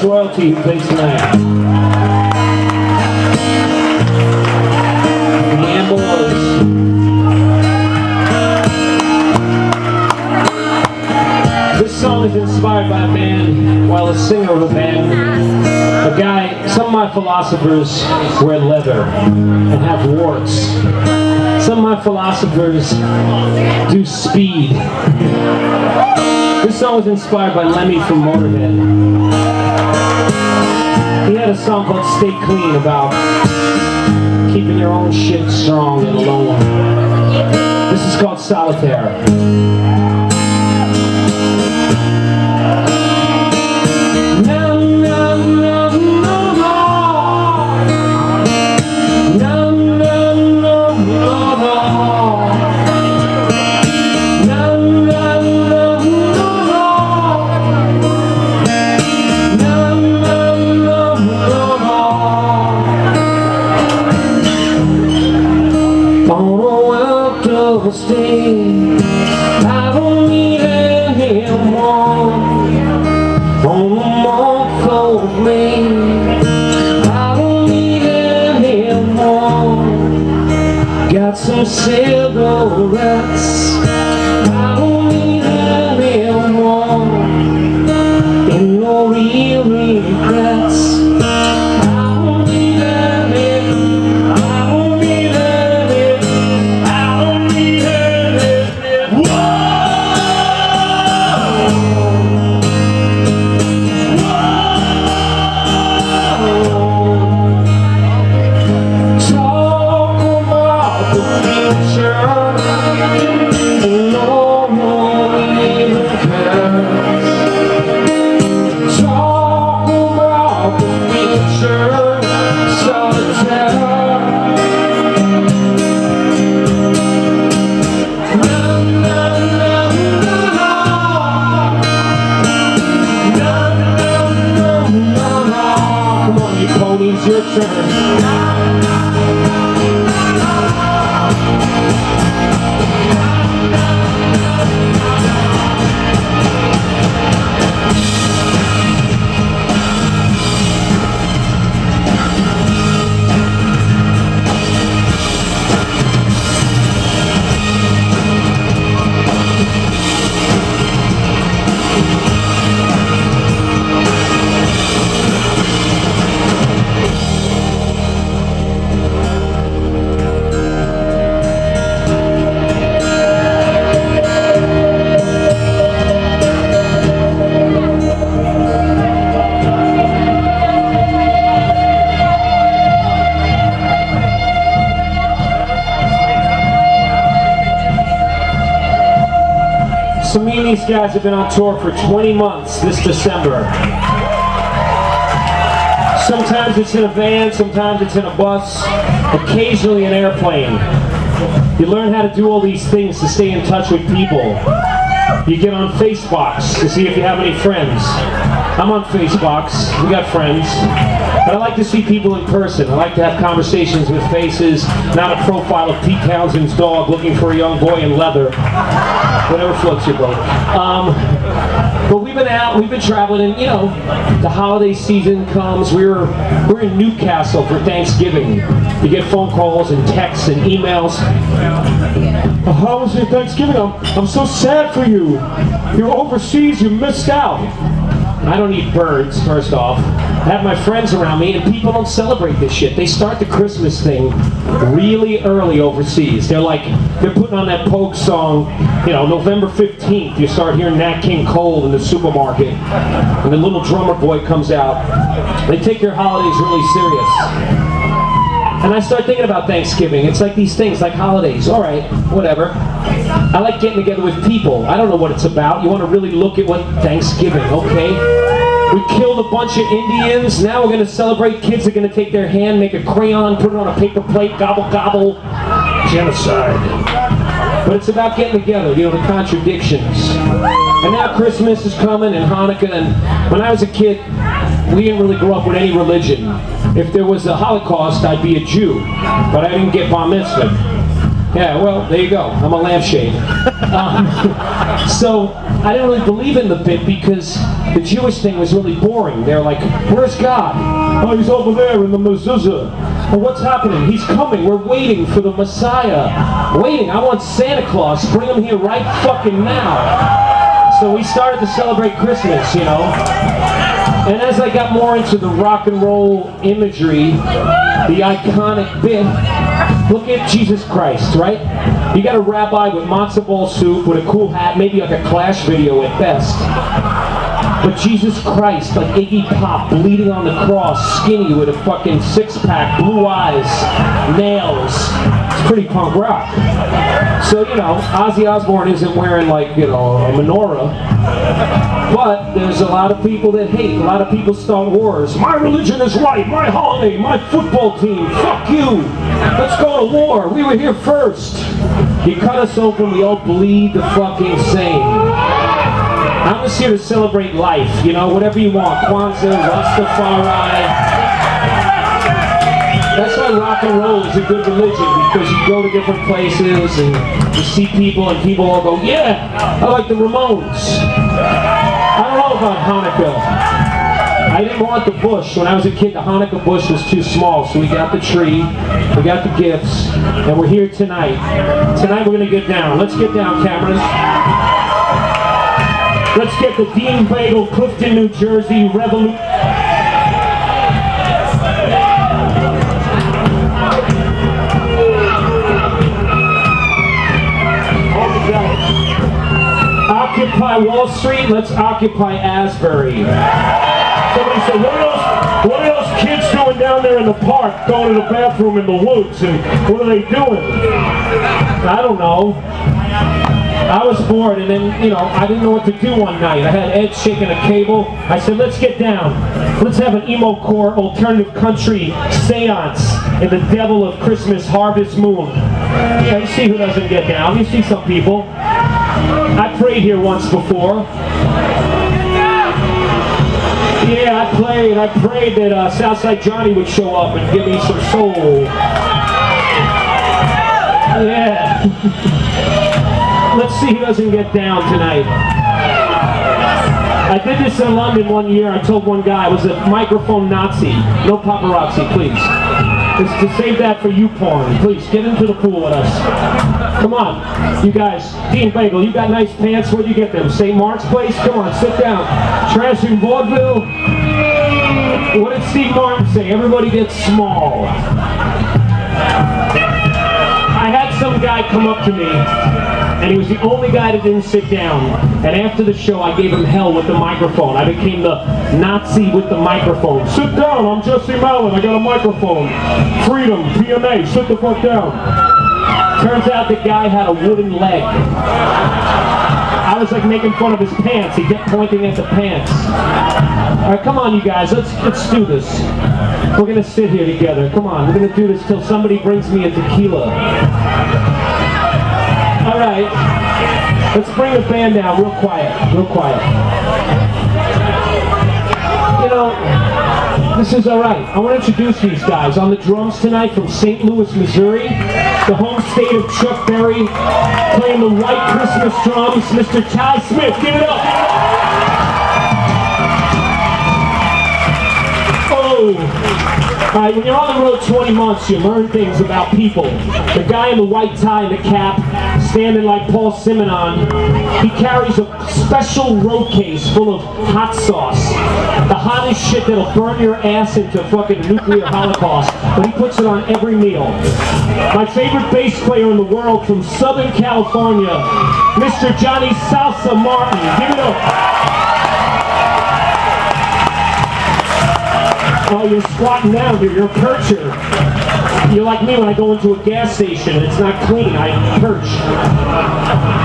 Royalty who plays tonight. Yeah, boys. This song is inspired by a band, well, a singer of a band. A guy, some of my philosophers wear leather and have warts. Some of my philosophers do speed. This song was inspired by Lemmy from Motorhead. He had a song called Stay Clean about keeping your own shit strong and alone. This is called Solitaire. I don't need anyone on the mark of me. I don't need anyone. Got some cigarettes. I don't need anyone. And no real regrets. It's your turn. So me and these guys have been on tour for 20 months this December. Sometimes it's in a van, sometimes it's in a bus, occasionally an airplane. You learn how to do all these things to stay in touch with people. You get on Facebox to see if you have any friends. I'm on Facebox, we got friends. But I like to see people in person. I like to have conversations with faces, not a profile of Pete Townsend's dog looking for a young boy in leather. Whatever floats your boat. But we've been out, we've been traveling, and you know, the holiday season comes. We're in Newcastle for Thanksgiving. You get phone calls and texts and emails. How was your Thanksgiving? I'm so sad for you. You're overseas, you missed out. I don't eat birds, first off. I have my friends around me, and people don't celebrate this shit. They start the Christmas thing really early overseas. They're putting on that Pogue song, you know, November 15th. You start hearing Nat King Cole in the supermarket, and the little drummer boy comes out. They take their holidays really serious. And I start thinking about Thanksgiving. It's like these things, like holidays. All right, whatever. I like getting together with people. I don't know what it's about. You want to really look at what Thanksgiving, okay? We killed a bunch of Indians. Now we're going to celebrate. Kids are going to take their hand, make a crayon, put it on a paper plate, gobble, gobble. Genocide. But it's about getting together, you know, the contradictions. And now Christmas is coming, and Hanukkah, and when I was a kid, we didn't really grow up with any religion. If there was a Holocaust, I'd be a Jew, but I didn't get bar mitzvah. Yeah, well, there you go. I'm a lampshade. So I didn't really believe in the bit because the Jewish thing was really boring. They're like, where's God? Oh, he's over there in the mezuzah. Well, what's happening? He's coming. We're waiting for the Messiah. Waiting. I want Santa Claus. Bring him here right fucking now. So we started to celebrate Christmas, you know. And as I got more into the rock and roll imagery, the iconic bit, look at Jesus Christ, right? You got a rabbi with matzo ball soup, with a cool hat, maybe like a Clash video at best. But Jesus Christ, like Iggy Pop, bleeding on the cross, skinny with a fucking six-pack, blue eyes, nails. It's pretty punk rock. So, you know, Ozzy Osbourne isn't wearing like, you know, a menorah. But there's a lot of people that hate. A lot of people start wars. My religion is right. My holiday. My football team. Fuck you. Let's go to war. We were here first. You cut us open. We all bleed the fucking same. I'm just here to celebrate life. You know, whatever you want. Kwanzaa, Rastafari. That's why rock and roll is a good religion, because you go to different places and you see people and people all go, yeah, I like the Ramones. I don't know about Hanukkah. I didn't want the bush. When I was a kid, the Hanukkah bush was too small, so we got the tree, we got the gifts, and we're here tonight. Tonight we're going to get down. Let's get down, cameras. Let's get the Dean Bagel, Clifton, New Jersey, Revolution. Occupy Wall Street, let's occupy Asbury. Somebody said, what are those kids doing down there in the park, going to the bathroom in the woods, and what are they doing? I don't know. I was bored, and then, you know, I didn't know what to do one night. I had Ed shaking a cable. I said, let's get down. Let's have an emo-core alternative country seance in the devil of Christmas harvest moon. Yeah, you see who doesn't get down. You see some people. I prayed here once before. Yeah, I prayed that Southside Johnny would show up and give me some soul. Yeah. Let's see who doesn't get down tonight. I did this in London one year. I told one guy I was a microphone Nazi. No paparazzi, please. Just to save that for you porn. Please, get into the pool with us. Come on. You guys, Dean Bagel, you got nice pants. Where'd you get them? St. Mark's Place? Come on, sit down. Trash in vaudeville? What did Steve Martin say? Everybody gets small. I had some guy come up to me, and he was the only guy that didn't sit down. And after the show, I gave him hell with the microphone. I became the Nazi with the microphone. Sit down, I'm Jesse Malin, I got a microphone. Freedom, PMA, sit the fuck down. Turns out the guy had a wooden leg. I was like making fun of his pants. He kept pointing at the pants. All right, come on, you guys, let's do this. We're gonna sit here together. Come on, we're gonna do this till somebody brings me a tequila. All right, let's bring the band down real quiet, real quiet. You know, this is all right. I want to introduce these guys. On the drums tonight from St. Louis, Missouri, the home state of Chuck Berry, playing the white Christmas drums, Mr. Ty Smith. Give it up. All right, when you're on the road 20 months, you learn things about people. The guy in the white tie and the cap, standing like Paul Simonon, he carries a special road case full of hot sauce. The hottest shit that'll burn your ass into fucking nuclear holocaust. But he puts it on every meal. My favorite bass player in the world from Southern California, Mr. Johnny Salsa Martin. Give it up. Oh, you're squatting down, dude. You're a percher. You're like me when I go into a gas station and it's not clean. I perch.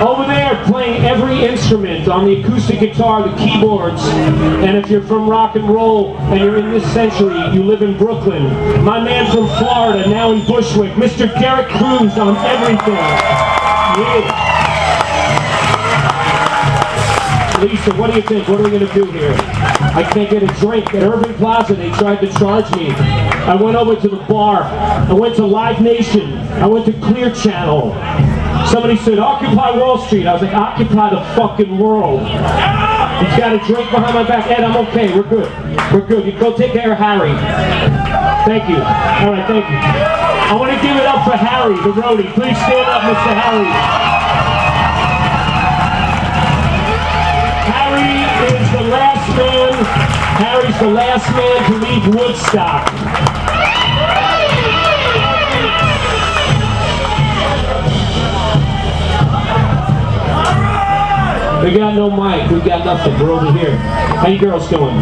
Over there, playing every instrument on the acoustic guitar, the keyboards. And if you're from rock and roll and you're in this century, you live in Brooklyn. My man from Florida, now in Bushwick, Mr. Derek Cruz on everything. Yeah. Lisa, what do you think? What are we going to do here? I can't get a drink. At Urban Plaza, they tried to charge me I went over to the bar. I went to Live Nation. I went to Clear Channel. Somebody said, Occupy Wall Street. I was like, occupy the fucking world. He's got a drink behind my back. Ed, I'm okay. We're good. We're good. You go take care of Harry. Thank you. All right, thank you. I want to give it up for Harry, the roadie. Please stand up, Mr. Harry. Harry is the last man. Harry's the last man to leave Woodstock. We got no mic, we got nothing, we're over here. How you girls doing?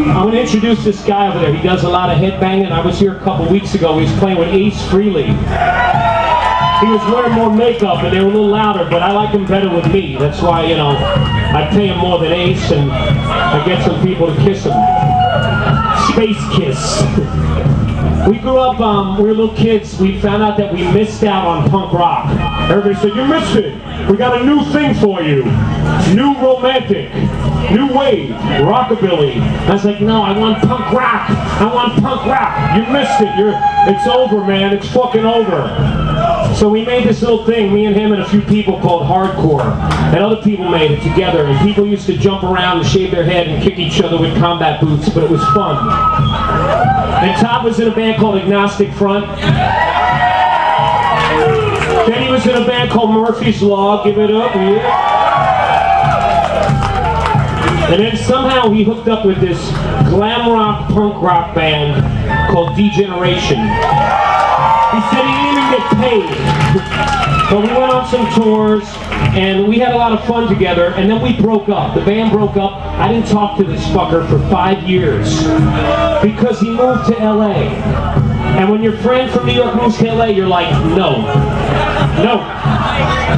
I'm going to introduce this guy over there. He does a lot of headbanging. I was here a couple weeks ago. He was playing with Ace Frehley. He was wearing more makeup and they were a little louder, but I like him better with me. That's why, you know, I pay him more than Ace and I get some people to kiss him. Space kiss. We grew up, we were little kids, we found out that we missed out on punk rock. Everybody said, you missed it. We got a new thing for you. New romantic, new wave, rockabilly. I was like, no, I want punk rock. I want punk rock. You missed it. It's over, man. It's fucking over. So we made this little thing, me and him and a few people, called hardcore. And other people made it together. And people used to jump around and shave their head and kick each other with combat boots, but it was fun. And Todd was in a band called Agnostic Front. Then he was in a band called Murphy's Law. Give it up, yeah. And then somehow he hooked up with this glam rock, punk rock band called Degeneration. He said he didn't even get paid. But we went on some tours, and we had a lot of fun together, and then we broke up. The band broke up. I didn't talk to this fucker for 5 years because he moved to LA. And when your friend from New York moves to LA, you're like, no. No.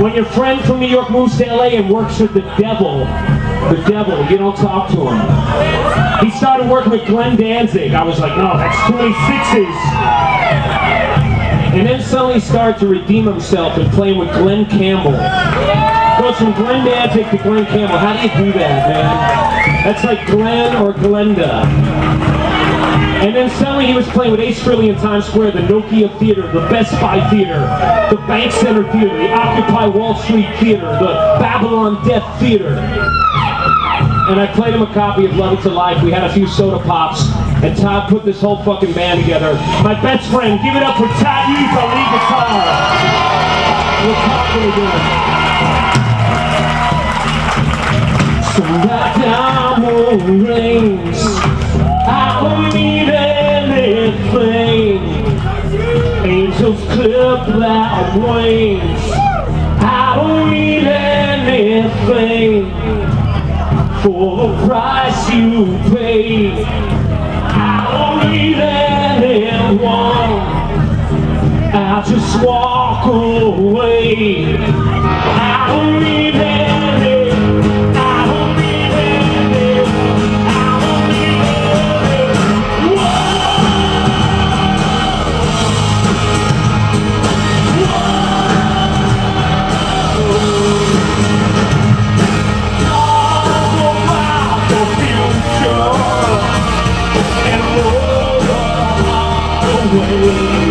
When your friend from New York moves to LA and works with the devil, you don't talk to him. He started working with Glenn Danzig. I was like, no, that's too many sixes. And then suddenly he started to redeem himself and playing with Glenn Campbell. Goes from Glenn Danzig to Glenn Campbell. How do you do that, man? That's like Glenn or Glenda. And then suddenly he was playing with Ace Frehley in Times Square, the Nokia Theater, the Best Buy Theater, the Bank Center Theater, the Occupy Wall Street Theater, the Babylon Death Theater. And I played him a copy of Love It to Life. We had a few soda pops, and Todd put this whole fucking band together. My best friend, give it up for Todd Youth on lead guitar. What's happening again? So right down the range, I don't need anything. Angels clip their wings. I don't need anything for the price you pay. I don't need anyone. I'll just walk away. I don't need anyone. Away.